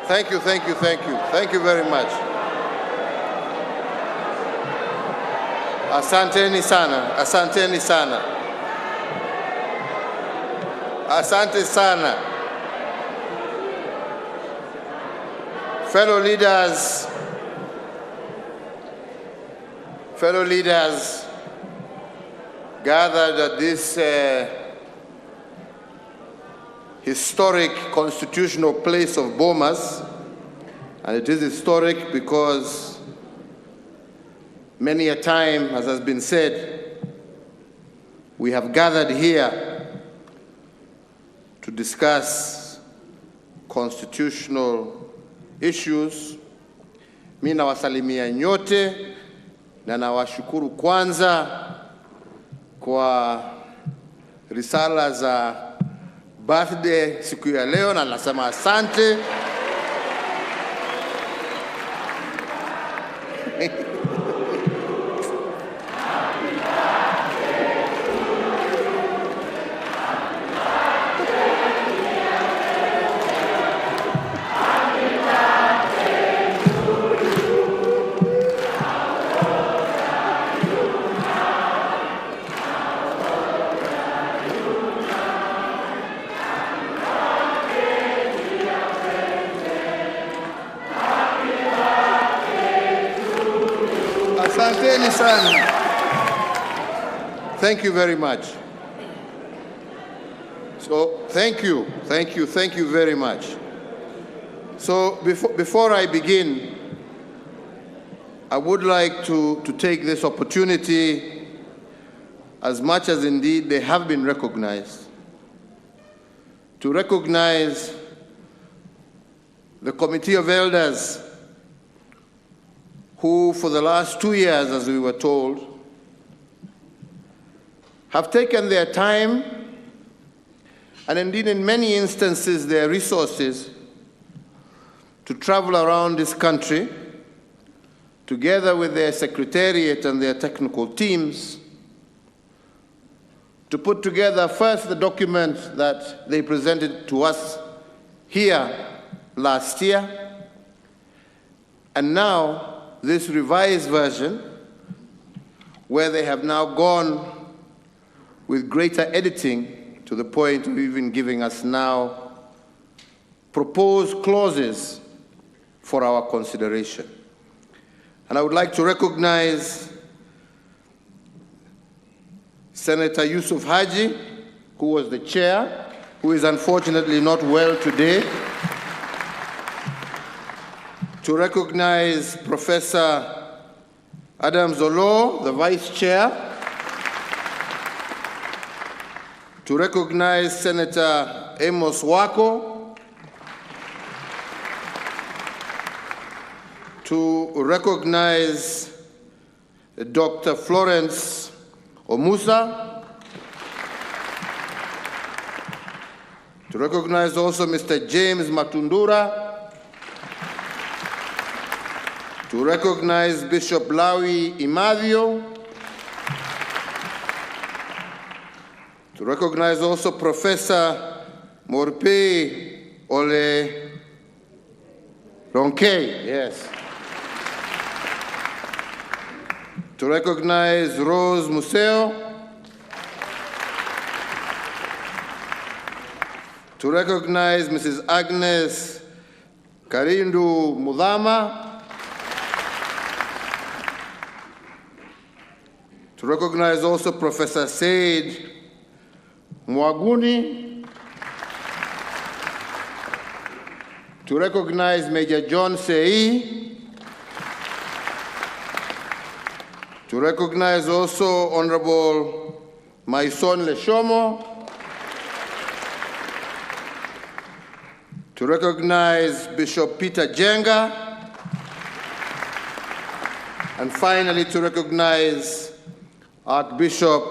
Thank you, thank you, thank you. Thank you very much. Asanteni sana, asanteni sana. Asante sana. Fellow leaders gathered at this historic constitutional place of Bomas, and it is historic because many a time, as has been said, we have gathered here to discuss constitutional issues. Mimi nawasalimia nyote na nawashukuru kwanza kwa risala za birthday siku ya leo, na nasema asante. Asanteni sana. Thank you very much. So, thank you very much. So, before I begin, I would like to take this opportunity, as much as indeed they have been recognized, to recognize the Committee of Elders who, for the last 2 years, as we were told, have taken their time and indeed in many instances their resources to travel around this country together with their secretariat and their technical teams to put together first the document that they presented to us here last year, and now this revised version, where they have now gone with greater editing to the point of even giving us now proposed clauses for our consideration. And I would like to recognize Senator Yusuf Haji, who was the chair, who is unfortunately not well today. To recognize Professor Adam Zolo, the Vice Chair. To recognize Senator Amos Wako. To recognize Dr. Florence Omusa. To recognize also Mr. James Matundura. To recognize Bishop Lawi Imadio. To recognize also Professor Morpe Ole Ronke, yes. To recognize Rose Museo. To recognize Mrs. Agnes Karindu Mudhama. To recognize also Professor Said Mwaguni. To recognize Major John Sei. To recognize also Honorable Maison Leshomo. To recognize Bishop Peter Jenga. And finally, to recognize Archbishop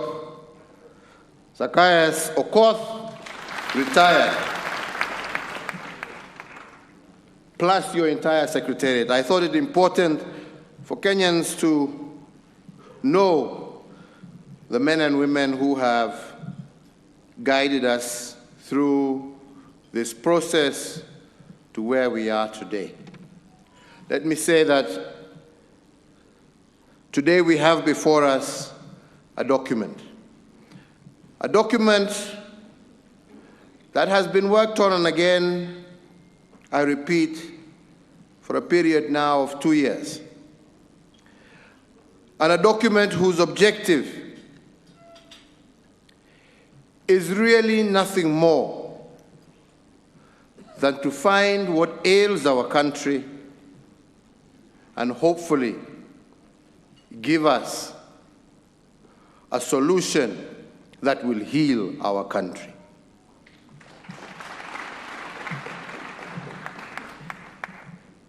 Zacchaeus Okoth, retired, plus your entire secretariat. I thought it important for Kenyans to know the men and women who have guided us through this process to where we are today. Let me say that today we have before us a document that has been worked on and again, I repeat, for a period now of 2 years. And a document whose objective is really nothing more than to find what ails our country and hopefully give us a solution that will heal our country.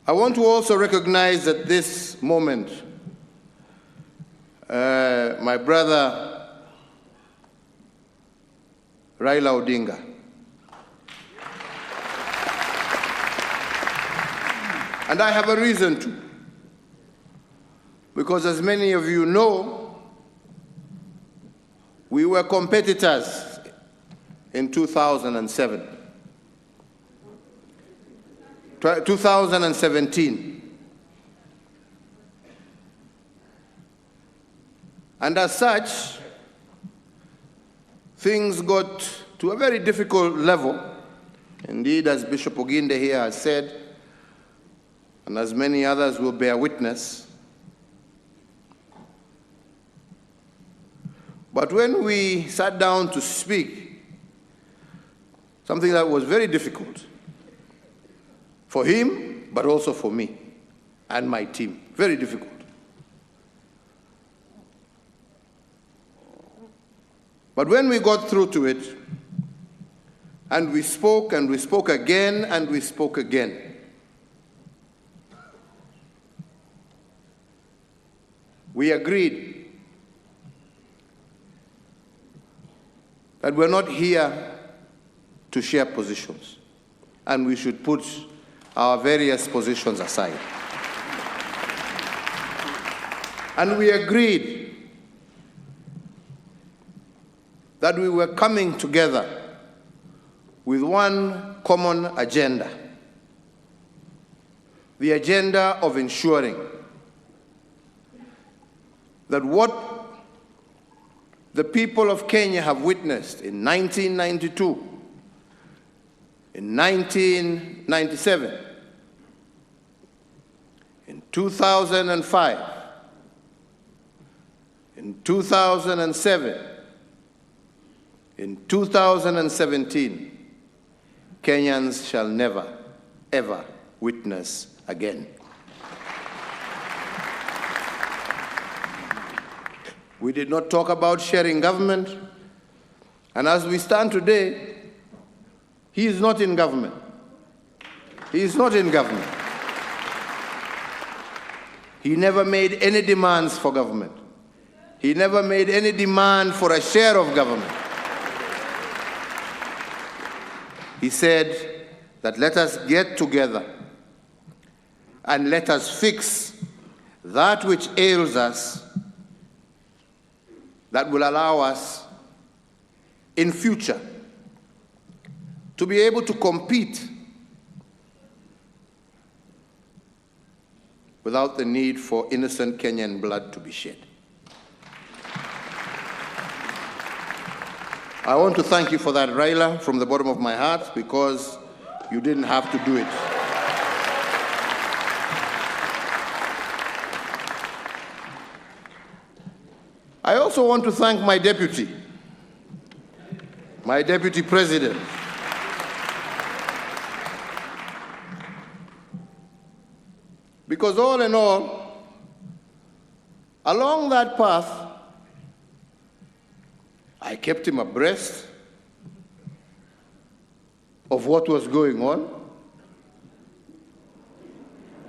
I want to also recognize at this moment my brother Raila Odinga. And I have a reason to. Because as many of you know, we were competitors in 2007. 2017. And as such, things got to a very difficult level. Indeed, as Bishop Oginde here has said, and as many others will bear witness, but when we sat down to speak, something that was very difficult for him, but also for me and my team, very difficult. But when we got through to it, and we spoke again, and we spoke again, we agreed that we're not here to share positions, and we should put our various positions aside. And we agreed that we were coming together with one common agenda, the agenda of ensuring that what the people of Kenya have witnessed in 1992, in 1997, in 2005, in 2007, in 2017, Kenyans shall never, ever witness again. We did not talk about sharing government, and as we stand today, he is not in government. He is not in government. He never made any demands for government. He never made any demand for a share of government. He said that let us get together and let us fix that which ails us, that will allow us in future to be able to compete without the need for innocent Kenyan blood to be shed. I want to thank you for that, Raila, from the bottom of my heart, because you didn't have to do it. I also want to thank my deputy president, because all in all, along that path, I kept him abreast of what was going on.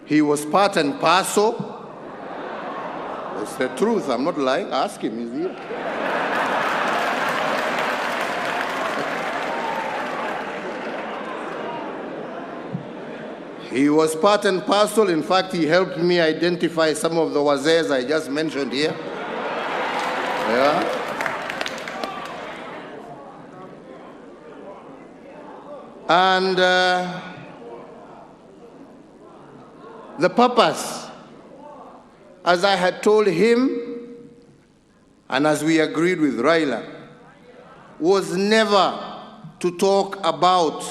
He was part and parcel. It's the truth, I'm not lying. Ask him, he's here. He was part and parcel. In fact, he helped me identify some of the wazays I just mentioned here. Yeah. And The purpose, as I had told him, and as we agreed with Raila, was never to talk about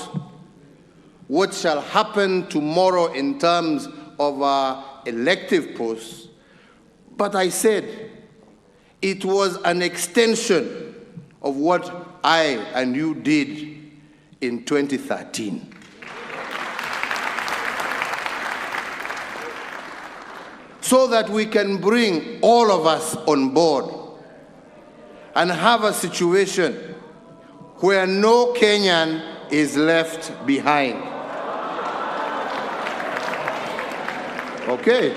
what shall happen tomorrow in terms of our elective posts, but I said it was an extension of what I and you did in 2013. So that we can bring all of us on board and have a situation where no Kenyan is left behind. Okay?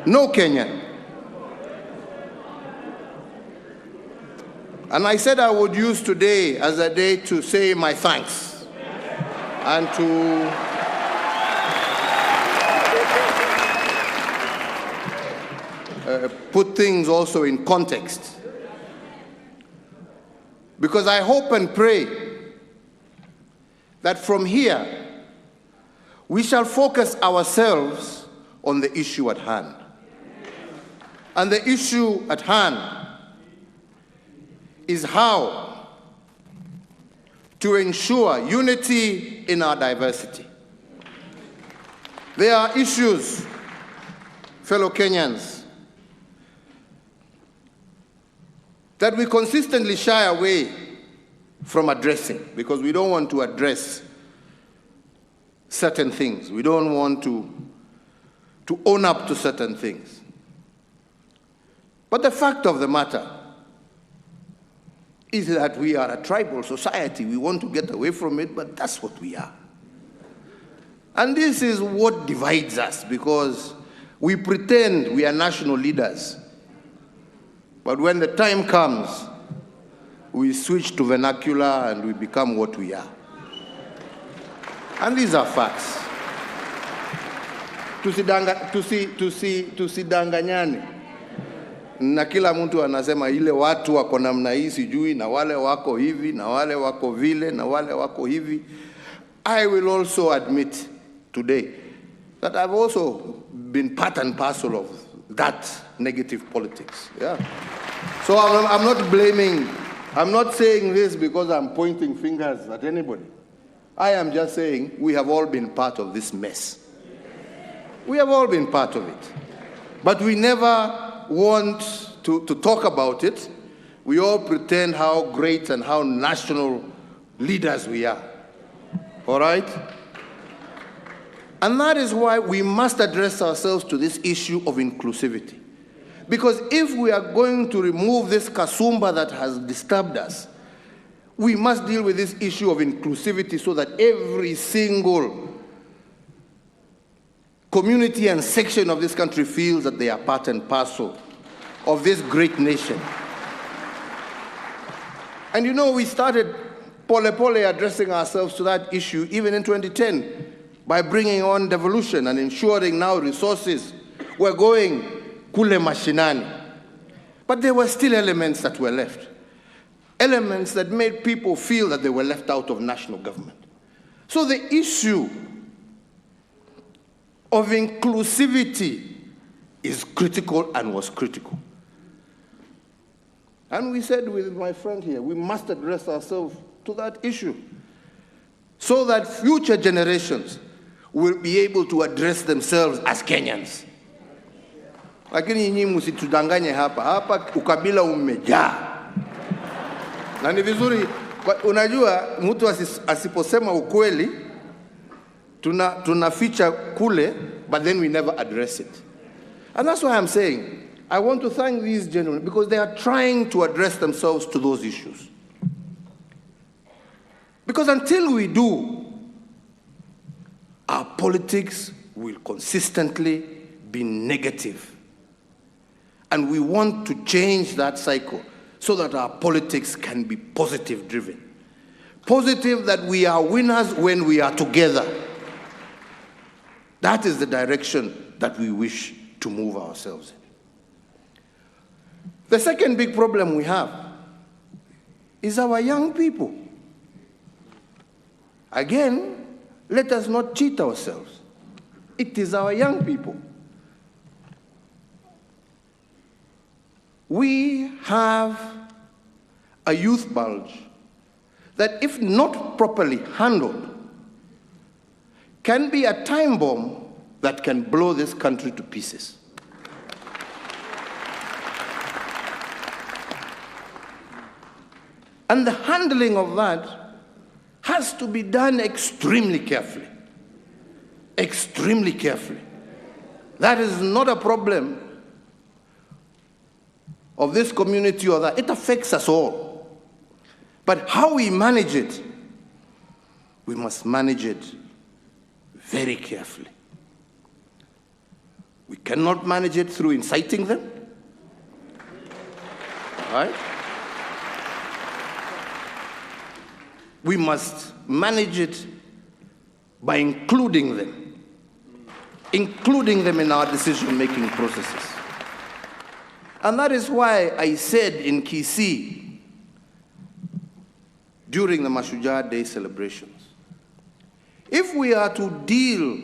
No Kenyan. And I said I would use today as a day to say my thanks and to put things also in context. Because I hope and pray that from here, we shall focus ourselves on the issue at hand. And the issue at hand is how to ensure unity in our diversity. There are issues, fellow Kenyans, that we consistently shy away from addressing because we don't want to address certain things. We don't want to own up to certain things. But the fact of the matter is that we are a tribal society. We want to get away from it, but that's what we are. And this is what divides us because we pretend we are national leaders. But when the time comes, we switch to vernacular and we become what we are. And these are facts. Tusidanganyane. Na kila mtu anasema ile watu wako namna hii sijui na wale wako hivi na wale wako vile na wale wako hivi. I will also admit today that I've also been part and parcel of that negative politics. Yeah. So I'm not blaming, I'm not saying this because I'm pointing fingers at anybody. I am just saying we have all been part of this mess. We have all been part of it. But we never want to talk about it. We all pretend how great and how national leaders we are. All right? And that is why we must address ourselves to this issue of inclusivity. Because if we are going to remove this kasumba that has disturbed us, we must deal with this issue of inclusivity so that every single community and section of this country feels that they are part and parcel of this great nation. And you know, we started pole addressing ourselves to that issue even in 2010 by bringing on devolution and ensuring now resources were going kule mashinani. But there were still elements that were left. Elements that made people feel that they were left out of national government. So the issue of inclusivity is critical and was critical. And we said with my friend here, we must address ourselves to that issue so that future generations will be able to address themselves as Kenyans. Lakini nyinyi msitudanganye hapa ukabila umejaa. Na ni vizuri, unajua mtu asiposema ukweli, tunaficha kule, but then we never address it. And that's why I'm saying, I want to thank these gentlemen because they are trying to address themselves to those issues. Because until we do, our politics will consistently be negative. And we want to change that cycle so that our politics can be positive driven. Positive that we are winners when we are together. That is the direction that we wish to move ourselves in. The second big problem we have is our young people. Again, let us not cheat ourselves. It is our young people. We have a youth bulge that, if not properly handled, can be a time bomb that can blow this country to pieces. And the handling of that has to be done extremely carefully. Extremely carefully. That is not a problem of this community or that. It affects us all. But how we manage it, we must manage it very carefully. We cannot manage it through inciting them. All right? We must manage it by including them in our decision-making processes. And that is why I said in Kisii during the Mashujaa Day celebrations, if we are to deal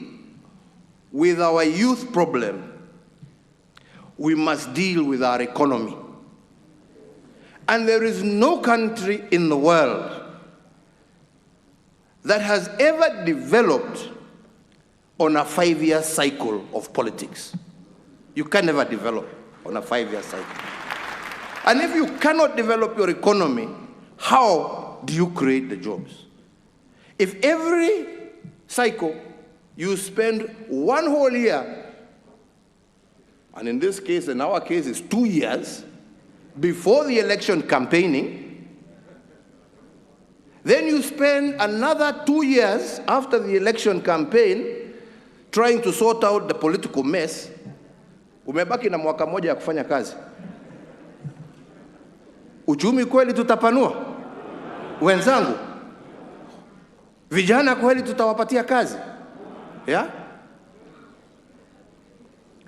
with our youth problem, we must deal with our economy. And there is no country in the world that has ever developed on a 5-year cycle of politics. You can never develop on a 5-year cycle. And if you cannot develop your economy, how do you create the jobs? If every cycle you spend one whole year, and in this case, in our case, it's 2 years, before the election campaigning, then you spend another 2 years after the election campaign trying to sort out the political mess, umebaki na mwaka moja ya kufanya kazi. Uchumi kweli tutapanua? Wenzangu, vijana kweli tutawapatia kazi? Yeah?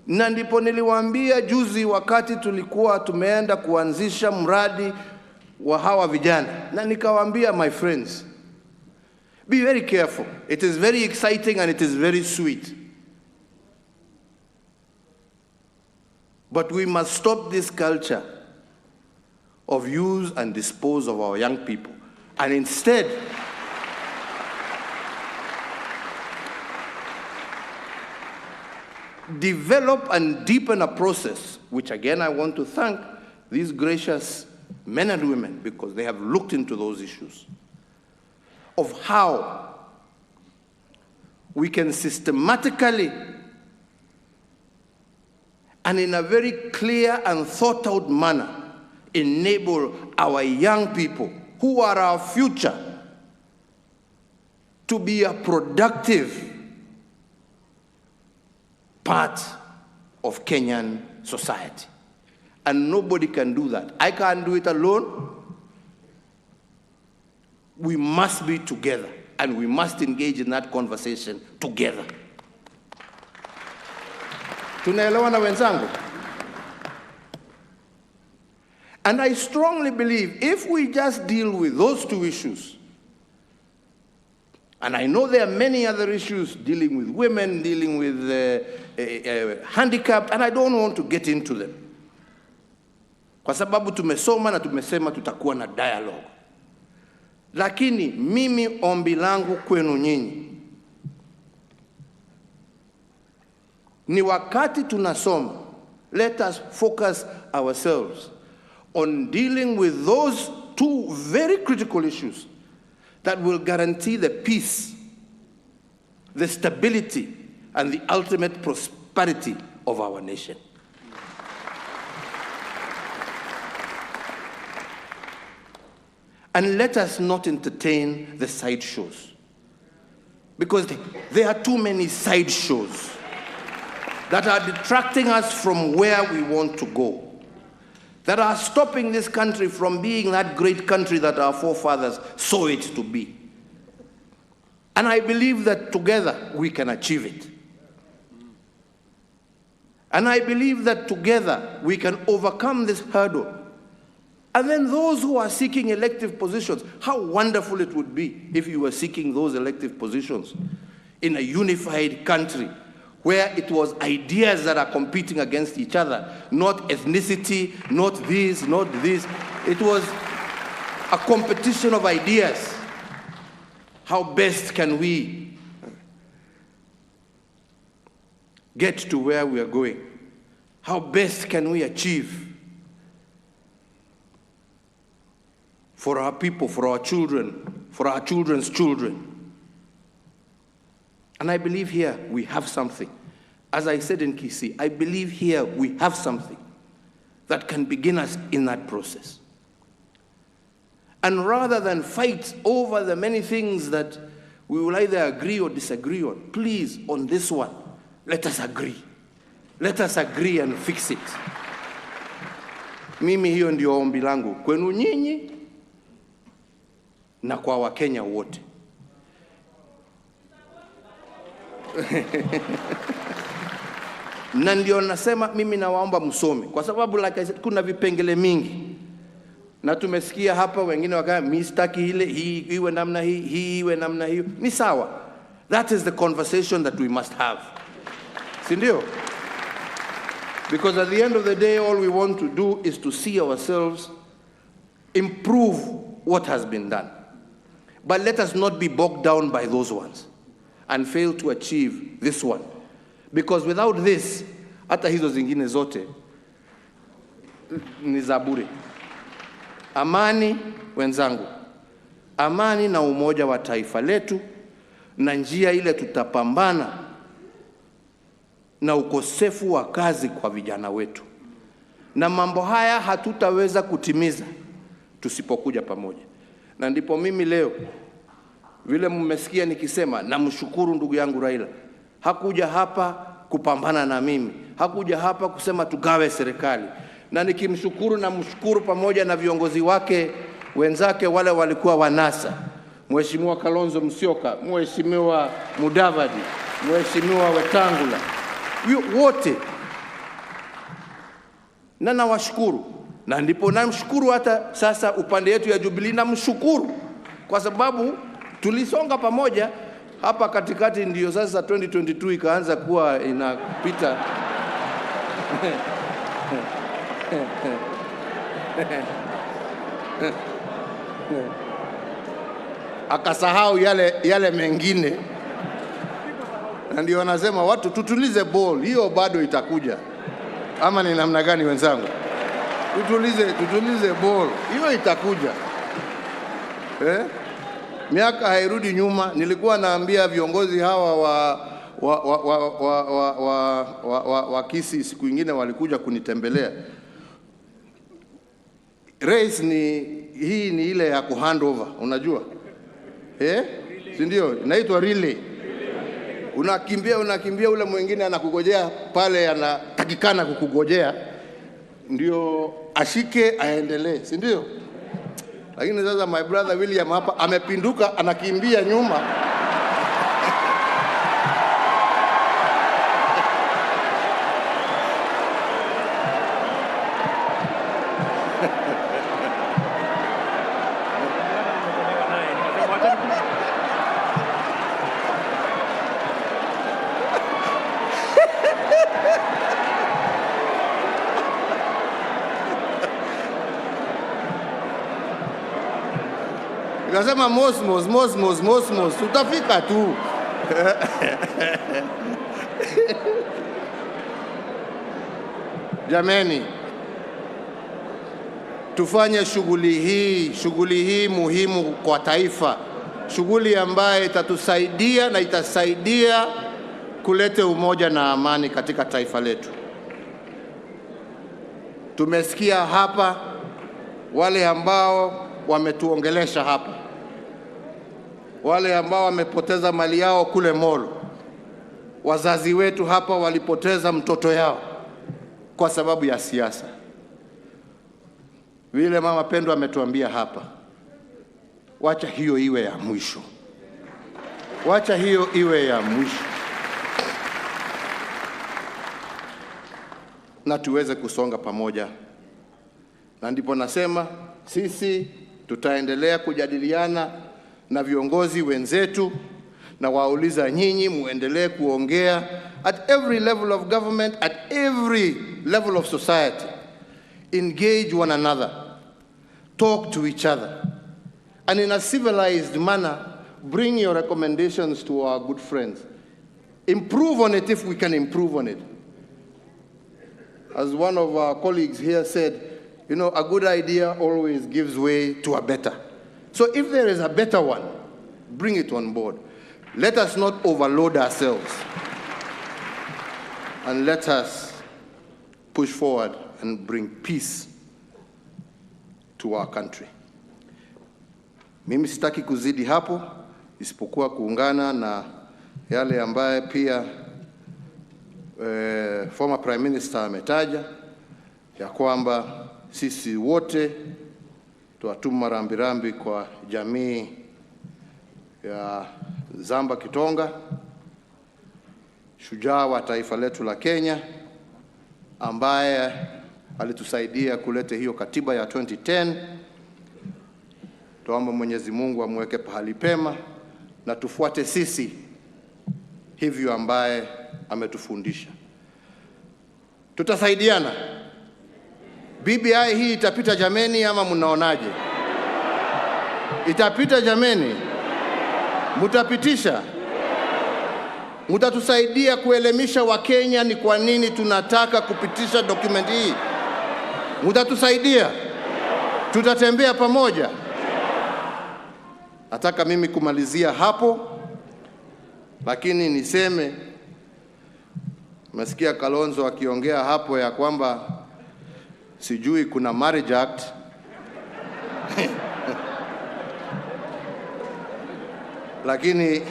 Na ndipo niliwaambia juzi wakati tulikuwa tumeenda kuanzisha mradi wa hawa vijana, na nikawaambia, my friends, be very careful. It is very exciting and it is very sweet. But we must stop this culture of use and dispose of our young people, and instead develop and deepen a process, which again I want to thank these gracious men and women, because they have looked into those issues, of how we can systematically and in a very clear and thought out manner enable our young people, who are our future, to be a productive part of Kenyan society. And nobody can do that. I can't do it alone. We must be together, and we must engage in that conversation together. Tunaelewana wenzangu? And I strongly believe if we just deal with those two issues, and I know there are many other issues dealing with women, dealing with handicapped, and I don't want to get into them. Kwa sababu tumesoma na tumesema tutakuwa na dialogue. Lakini mimi ombi langu kwenu nyinyi ni wakati tunasoma, let us focus ourselves on dealing with those two very critical issues that will guarantee the peace, the stability, and the ultimate prosperity of our nation. And let us not entertain the sideshows, because there are too many sideshows that are detracting us from where we want to go, that are stopping this country from being that great country that our forefathers saw it to be. And I believe that together we can achieve it. And I believe that together we can overcome this hurdle. And then those who are seeking elective positions, how wonderful it would be if you were seeking those elective positions in a unified country where it was ideas that are competing against each other, not ethnicity, not this, not this. It was a competition of ideas. How best can we get to where we are going? How best can we achieve for our people, for our children, for our children's children? And I believe here we have something. As I said in Kisii, I believe here we have something that can begin us in that process. And rather than fight over the many things that we will either agree or disagree on, please, on this one, let us agree. Let us agree and fix it. Mimi hiyo ndio ombi langu kwenu nyinyi na kwa Wakenya wote. Na ndio nasema mimi nawaomba msome, kwa sababu like I said, kuna vipengele mingi. Na tumesikia hapa wengine wakaya mistaki ile hii iwe namna hii iwe namna hiyo. Ni sawa. That is the conversation that we must have. Si ndio? Because at the end of the day, all we want to do is to see ourselves improve what has been done. But let us not be bogged down by those ones and fail to achieve this one. Because without this, hata hizo zingine zote ni za bure. Amani, wenzangu, amani na umoja wa taifa letu, na njia ile tutapambana na ukosefu wa kazi kwa vijana wetu. Na mambo haya hatutaweza kutimiza tusipokuja pamoja. Na ndipo mimi leo, vile mmesikia nikisema, namshukuru ndugu yangu Raila. Hakuja hapa kupambana na mimi. Hakuja hapa kusema tugawe serikali. Na nikimshukuru na mshukuru pamoja na viongozi wake wenzake wale walikuwa wanasa. Mheshimiwa Kalonzo Musyoka, Mheshimiwa Mudavadi, Mheshimiwa Wetangula. Wote. Na nawashukuru. Na ndipo namshukuru hata sasa upande yetu ya Jubilee namshukuru. Kwa sababu tulisonga pamoja hapa katikati, ndio sasa 2022 ikaanza kuwa inapita. Akasahau yale mengine. Na ndio wanasema watu tutulize ball, hiyo bado itakuja. Ama ni namna gani wenzangu? Tutulize ball, hiyo itakuja. Miaka hairudi nyuma. Nilikuwa naambia viongozi hawa wa Kisii siku nyingine walikuja kunitembelea. Race hii ni ile ya kuhandover, unajua? Si ndio? Inaitwa relay. Unakimbia ule mwingine anakugojea pale, anatakikana kukugojea ndio ashike aendelee, si ndio? Lakini sasa my brother William hapa amepinduka, anakimbia nyuma. Nikasema mosmos, tutafika tu. Jameni, tufanye shughuli hii muhimu kwa taifa. Shughuli ambayo itatusaidia na itasaidia kuleta umoja na amani katika taifa letu. Tumesikia hapa wale ambao wametuongelesha hapa, wale ambao wamepoteza mali yao kule Molo. Wazazi wetu hapa walipoteza mtoto yao kwa sababu ya siasa. Vile mama Pendo ametuambia hapa, wacha hiyo iwe ya mwisho. Wacha hiyo iwe ya mwisho. Na tuweze kusonga pamoja. Na ndipo nasema sisi tutaendelea kujadiliana na viongozi wenzetu, na wauliza nyinyi muendelee kuongea at every level of government, at every level of society. Engage one another, talk to each other, and in a civilized manner, bring your recommendations to our good friends. Improve on it if we can improve on it. As one of our colleagues here said, you know, a good idea always gives way to a better. So if there is a better one, bring it on board. Let us not overload ourselves. And let us push forward and bring peace to our country. Mimi sitaki kuzidi hapo, isipokuwa kuungana na yale ambaye pia former Prime Minister ametaja, ya kwamba sisi wote tuwatuma rambirambi kwa jamii ya Zamba Kitonga, shujaa wa taifa letu la Kenya, ambaye alitusaidia kuleta hiyo katiba ya 2010. Tuombe Mwenyezi Mungu amweke pahali pema, na tufuate sisi hivyo ambaye ametufundisha. Tutasaidiana. BBI hii itapita jameni, ama mnaonaje? Itapita jameni? Mutapitisha? Mutatusaidia kuelimisha Wakenya ni kwa nini tunataka kupitisha document hii? Mutatusaidia? Tutatembea pamoja? Nataka mimi kumalizia hapo, lakini niseme, masikia Kalonzo akiongea hapo ya kwamba sijui kuna marriage act. Lakini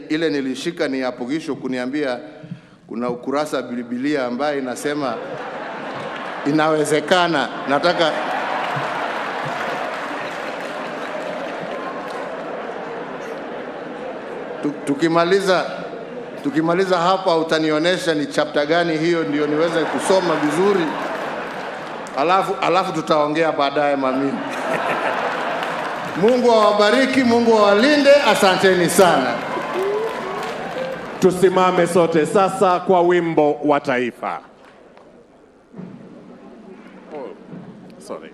ile nilishika ni apogisho kuniambia kuna ukurasa Biblia ambaye inasema inawezekana. Nataka tukimaliza hapa utanionyesha ni chapter gani hiyo, ndio niweze kusoma vizuri. Alafu tutaongea baadaye mami. Mungu awabariki, Mungu awalinde. Asanteni sana. Tusimame sote sasa kwa wimbo wa taifa. Sorry.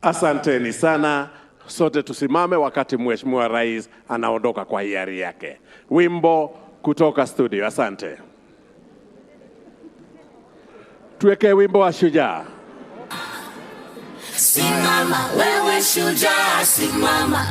Asanteni sana. Sote tusimame wakati Mheshimiwa Rais anaondoka kwa hiari yake. Wimbo kutoka studio. Asante. Tuweke wimbo wa shujaa. Simama wewe shujaa, simama.